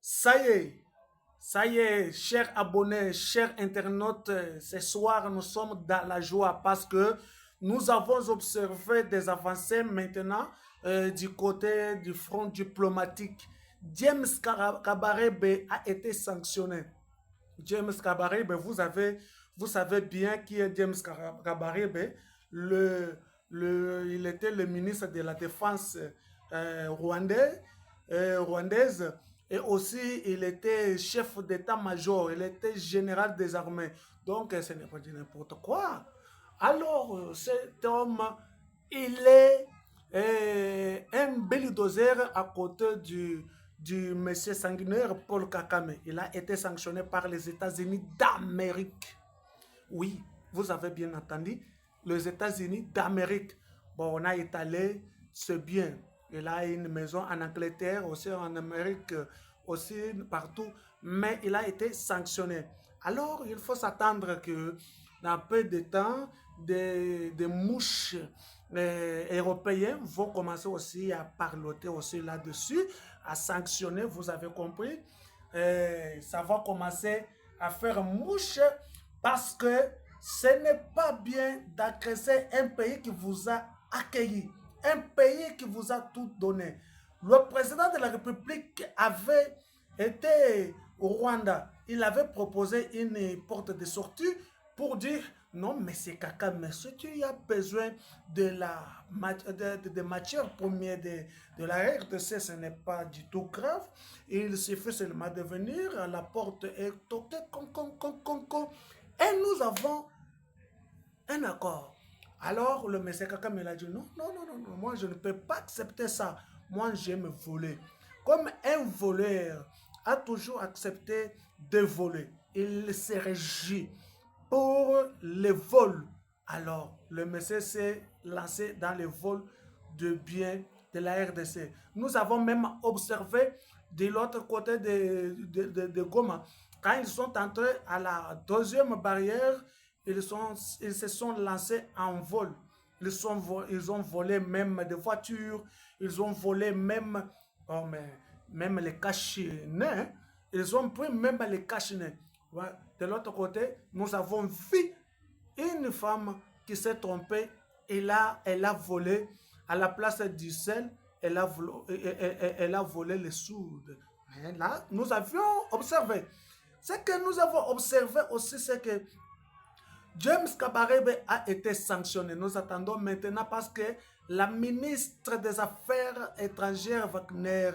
Ça y est, chers abonnés, chers internautes, ce soir nous sommes dans la joie parce que nous avons observé des avancées maintenant du côté du front diplomatique. James Kabarebe a été sanctionné. James Kabarebe, vous savez bien qui est James Kabarebe. Le, il était le ministre de la Défense rwandaise et aussi il était chef d'état-major, il était général des armées. Donc ce n'est pas du n'importe quoi. Alors cet homme, il est un bulldozer à côté du monsieur sanguinaire Paul Kagame. Il a été sanctionné par les États-Unis d'Amérique. Oui, vous avez bien entendu, les États-Unis d'Amérique. Bon, on a étalé, c'est bien. Il a une maison en Angleterre, aussi en Amérique, aussi partout. Mais il a été sanctionné. Alors, il faut s'attendre que dans peu de temps, des mouches européens vont commencer aussi à parloter aussi là-dessus, à sanctionner, vous avez compris. Ça va commencer à faire mouche parce que ce n'est pas bien d'agresser un pays qui vous a accueilli, un pays qui vous a tout donné. Le président de la République avait été au Rwanda. Il avait proposé une porte de sortie pour dire non, mais c'est caca, mais si tu as besoin de la de matière première de la RDC, ce n'est pas du tout grave. Il suffit seulement de venir, la porte est toquée, et nous avons un accord. Alors le monsieur Kaka me l'a dit non, non, non, non, non, moi je ne peux pas accepter ça. Moi j'aime voler. Comme un voleur a toujours accepté de voler, il se réjouit pour le vol. Alors le monsieur s'est lancé dans le vol de biens de la RDC. Nous avons même observé de l'autre côté de Goma, quand ils sont entrés à la deuxième barrière, ils se sont lancés en vol. Ils ont volé même des voitures, ils ont volé même, oh, même les cache-nez. Ils ont pris même les cache-nez. Ouais. De l'autre côté, nous avons vu une femme qui s'est trompée et là, elle a volé à la place du sel, elle a volé les soudes. Mais là, nous avions observé. Ce que nous avons observé aussi, c'est que James Kabarebe a été sanctionné. Nous attendons maintenant parce que la ministre des Affaires étrangères Wagner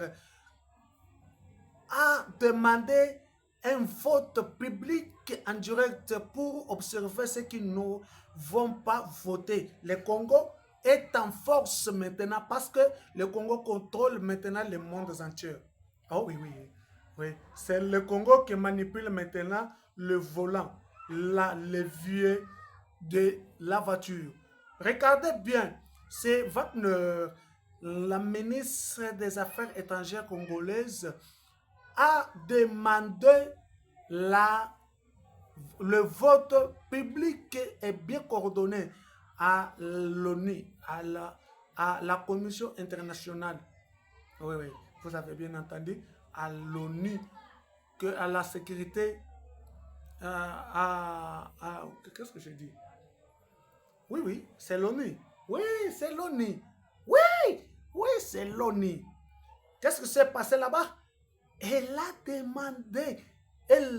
a demandé un vote public en direct pour observer ceux qui ne vont pas voter. Le Congo est en force maintenant parce que le Congo contrôle maintenant le monde entier. Oh oui, oui, oui. C'est le Congo qui manipule maintenant le volant, la levier de la voiture. Regardez bien, c'est Wagner, la ministre des Affaires étrangères congolaise, a demandé le vote public et bien coordonné à l'ONU, à la Commission internationale. Oui, oui, vous avez bien entendu, à l'ONU, à la sécurité, qu'est-ce que j'ai dit? Oui, oui, c'est l'ONU. Oui, c'est l'ONU. Oui, oui, c'est l'ONU. Qu'est-ce que s'est passé là-bas? Elle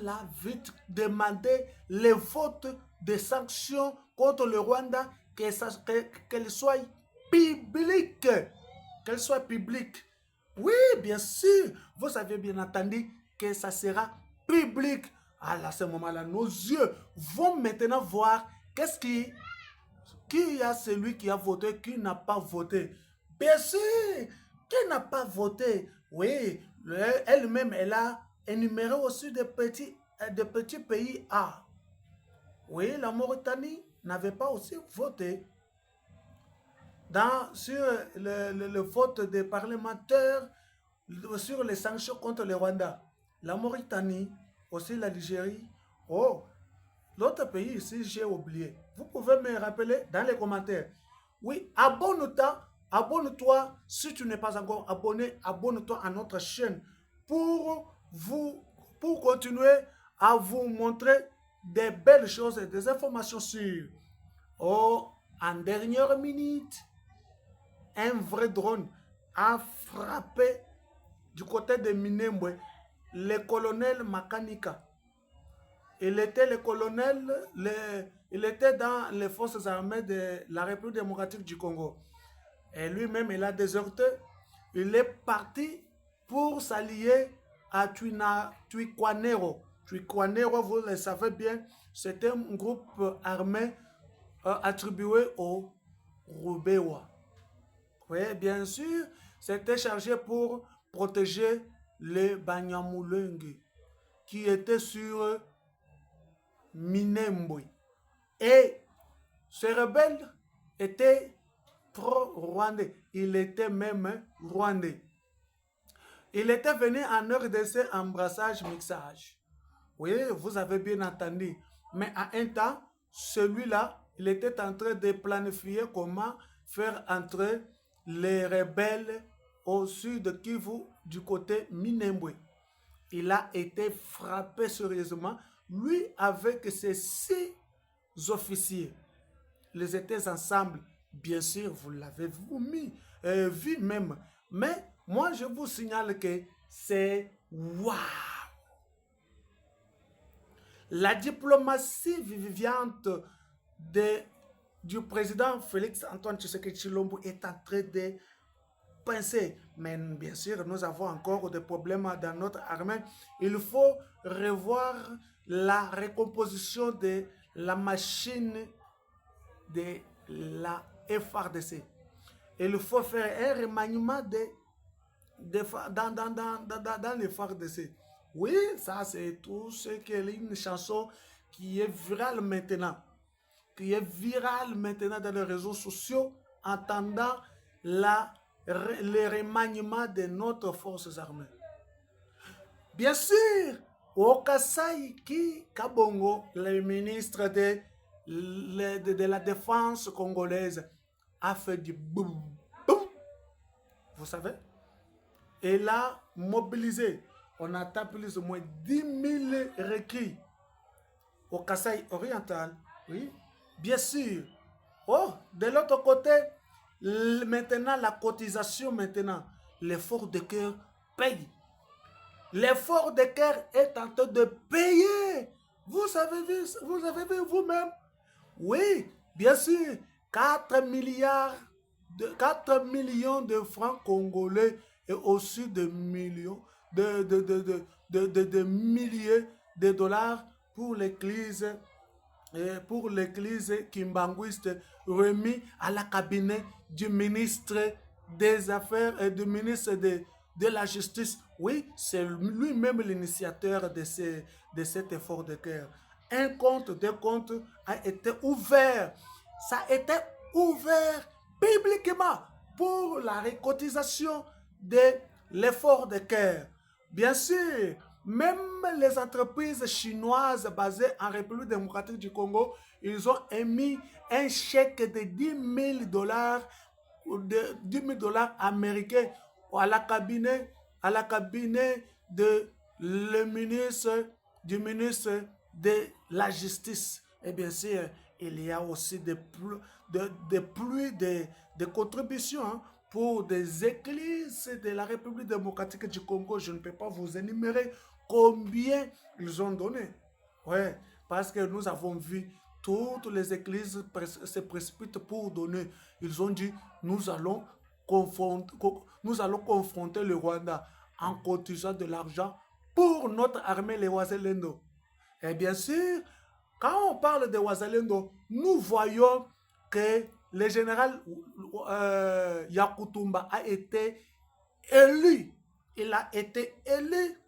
a vite demandé le vote de sanctions contre le Rwanda, qu'elle soit publique. Qu'elle soit publique. Oui, bien sûr, vous avez bien entendu que ça sera public. À ce moment-là, nos yeux vont maintenant voir qui a celui qui a voté, qui n'a pas voté. Bien sûr, qui n'a pas voté. Oui, elle-même, elle a énuméré aussi des petits pays A. Oui, la Mauritanie n'avait pas aussi voté. Sur le vote des parlementaires sur les sanctions contre le Rwanda, la Mauritanie, aussi la Algérie. Oh, l'autre pays ici, j'ai oublié. Vous pouvez me rappeler dans les commentaires. Oui, abonne-toi. Abonne-toi si tu n'es pas encore abonné. Abonne-toi à notre chaîne pour pour continuer à vous montrer des belles choses et des informations sûres. Oh, en dernière minute, un vrai drone a frappé du côté de Minembwe le colonel Makanika. Il était le colonel, il était dans les forces armées de la République démocratique du Congo. Et lui-même, il a déserté. Il est parti pour s'allier à Twikwanero. Twikwanero, vous le savez bien, c'était un groupe armé attribué aux Rubewa. Oui, bien sûr, c'était chargé pour protéger les Banyamulenge qui étaient sur Minembwe. Et ce rebelle était pro-rwandais. Il était même rwandais. Il était venu en RDC en brassage mixage. Oui, vous avez bien entendu. Mais à un temps, celui-là, il était en train de planifier comment faire entrer les rebelles au sud de Kivu du côté Minembwe. Il a été frappé sérieusement, lui avec ses 6 officiers. Ils étaient ensemble. Bien sûr, vous l'avez vu même. Mais moi, je vous signale que c'est waouh! La diplomatie vivante du président Félix Antoine Tshisekedi Tshilombo est en train de penser. Mais bien sûr, nous avons encore des problèmes dans notre armée. Il faut revoir la recomposition de la machine de la FRDC. Il faut faire un remaniement dans les FRDC. Oui, ça c'est tout ce qui est une chanson qui est virale maintenant. Qui est virale maintenant dans les réseaux sociaux, entendant le remaniement de notre forces armées. Bien sûr, au Kasai Kabongo, le ministre de la Défense congolaise, a fait du boum, boum. Vous savez? Il a mobilisé, on attend plus ou moins 10 000 requis au Kasaï oriental, oui, bien sûr. Oh, de l'autre côté, maintenant la cotisation, maintenant, l'effort de cœur paye. L'effort de cœur est en train de payer. Vous avez vu vous-même? Oui, bien sûr, 4 millions de francs congolais et aussi de millions de milliers de dollars pour l'église kimbanguiste remis à la cabinet du ministre des Affaires et du ministre de la Justice. Oui, c'est lui-même l'initiateur de cet effort de cœur. Un compte, deux comptes a été ouvert. Ça a été ouvert publiquement pour la récotisation de l'effort de cœur. Bien sûr, même les entreprises chinoises basées en République démocratique du Congo, ils ont émis un chèque de 10 000 dollars, de 10 000 dollars américains à la cabinet du ministre de la Justice. Et bien sûr, il y a aussi des contributions pour des églises de la République démocratique du Congo. Je ne peux pas vous énumérer combien ils ont donné. Ouais, parce que nous avons vu toutes les églises se précipitent pour donner. Ils ont dit, nous allons confronter le Rwanda en cotisant de l'argent pour notre armée, les Wazalendo. Et bien sûr, quand on parle de Wazalendo, nous voyons que le général Yakutumba a été élu. Il a été élu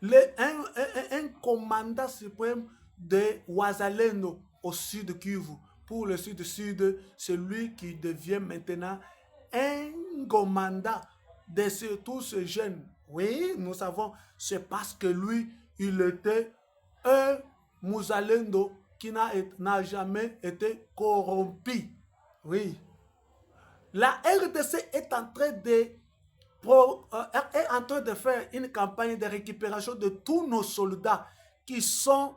un commandant suprême de Wazalendo au sud Kivu. Pour le sud-sud, celui qui devient maintenant un commandant de tous ces jeunes. Oui, nous savons, c'est parce que lui, il était un Muzalendo qui n'a jamais été corrompu. Oui. La RDC est en train de est en train de faire une campagne de récupération de tous nos soldats qui sont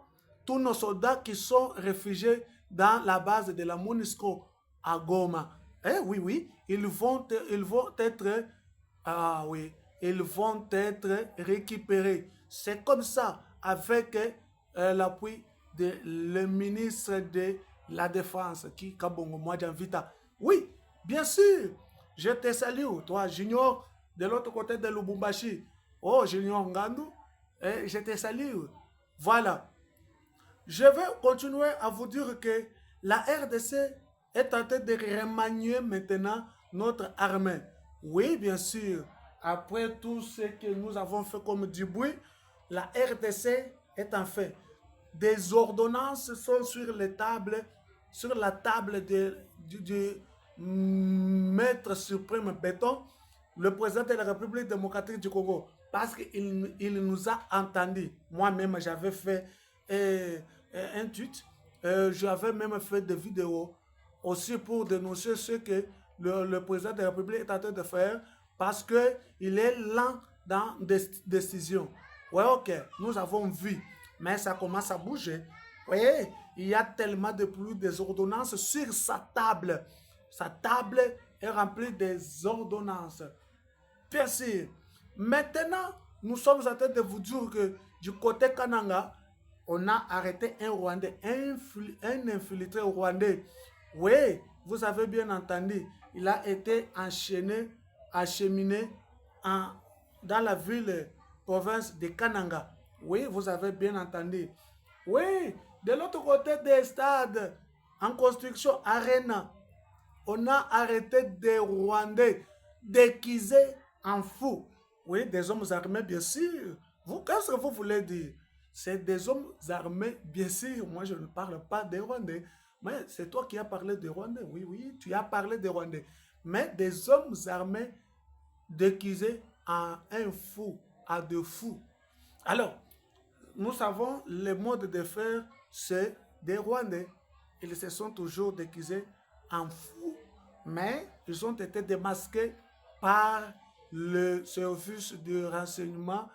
réfugiés dans la base de la MONUSCO à Goma. Oui, oui, oui, ils vont être récupérés. C'est comme ça, avec l'appui de le ministre de la Défense, qui Kabongo Mwadjanvita. Oui, bien sûr, je te salue, toi, Junior, de l'autre côté de Lubumbashi. Oh, Junior Ngandou, je te salue. Voilà. Je vais continuer à vous dire que la RDC est en train de remanier maintenant notre armée. Oui, bien sûr, après tout ce que nous avons fait comme du bruit, la RDC est en fait. Des ordonnances sont sur la table du maître suprême béton, le président de la République démocratique du Congo, parce qu'il nous a entendus. Moi-même, j'avais fait un tweet, j'avais même fait des vidéos aussi pour dénoncer ce que le président de la République est en train de faire, parce qu'il est lent dans des décisions. Ouais, ok, nous avons vu, mais ça commence à bouger. Vous voyez, il y a tellement de plus des ordonnances sur sa table. Sa table est remplie des ordonnances. Bien sûr. Maintenant, nous sommes en train de vous dire que du côté Kananga, on a arrêté un Rwandais, un infiltré rwandais. Oui, vous avez bien entendu, il a été acheminé dans la ville, province de Kananga. Oui, vous avez bien entendu. Oui, de l'autre côté des stades en construction, Arena, on a arrêté des Rwandais déguisés en fous. Oui, des hommes armés, bien sûr. Qu'est-ce que vous voulez dire? C'est des hommes armés, bien sûr. Moi, je ne parle pas des Rwandais. Mais c'est toi qui as parlé des Rwandais. Oui, oui, tu as parlé des Rwandais. Mais des hommes armés déguisés en un fou, à deux fous. Alors, nous savons le mode de faire, c'est des Rwandais. Ils se sont toujours déguisés en fous, mais ils ont été démasqués par le service de renseignement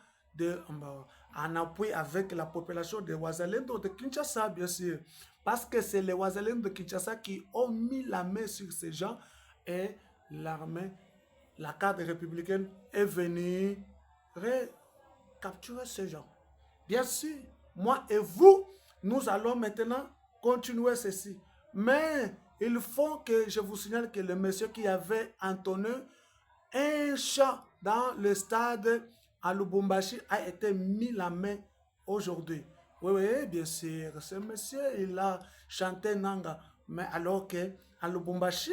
en appui avec la population de Wazalendo de Kinshasa, bien sûr. Parce que c'est les Wazalendo de Kinshasa qui ont mis la main sur ces gens et l'armée, la carte républicaine est venue capturer ces gens. Bien sûr, moi et vous, nous allons maintenant continuer ceci. Mais il faut que je vous signale que le monsieur qui avait entonné un chant dans le stade à Lubumbashi a été mis la main aujourd'hui. Oui, oui, bien sûr. Ce monsieur, il a chanté Nanga. Mais alors que à Lubumbashi,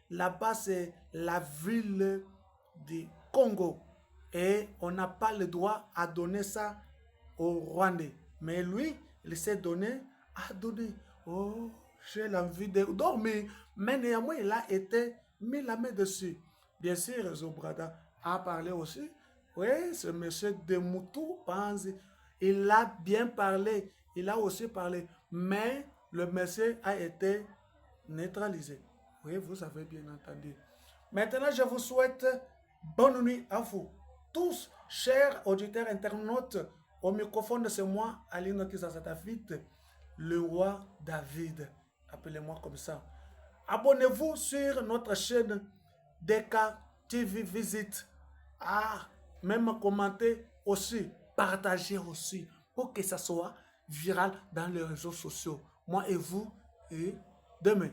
là-bas, c'est la ville du Congo. Et on n'a pas le droit à donner ça au Rwandais. Mais lui, il s'est donné à donner. Oh, j'ai l'envie de dormir. Mais néanmoins, il a été mis la main dessus. Bien sûr, Zobrada a parlé aussi. Oui, ce monsieur de Moutou Panzi, il a bien parlé. Il a aussi parlé. Mais le monsieur a été neutralisé. Oui, vous avez bien entendu. Maintenant, je vous souhaite bonne nuit à vous. Tous, chers auditeurs internautes, au microphone, c'est moi, Alino David, le roi David. Appelez-moi comme ça. Abonnez-vous sur notre chaîne DK TV Visite. Même commentez aussi, partagez aussi, pour que ça soit viral dans les réseaux sociaux. Moi et vous, et demain.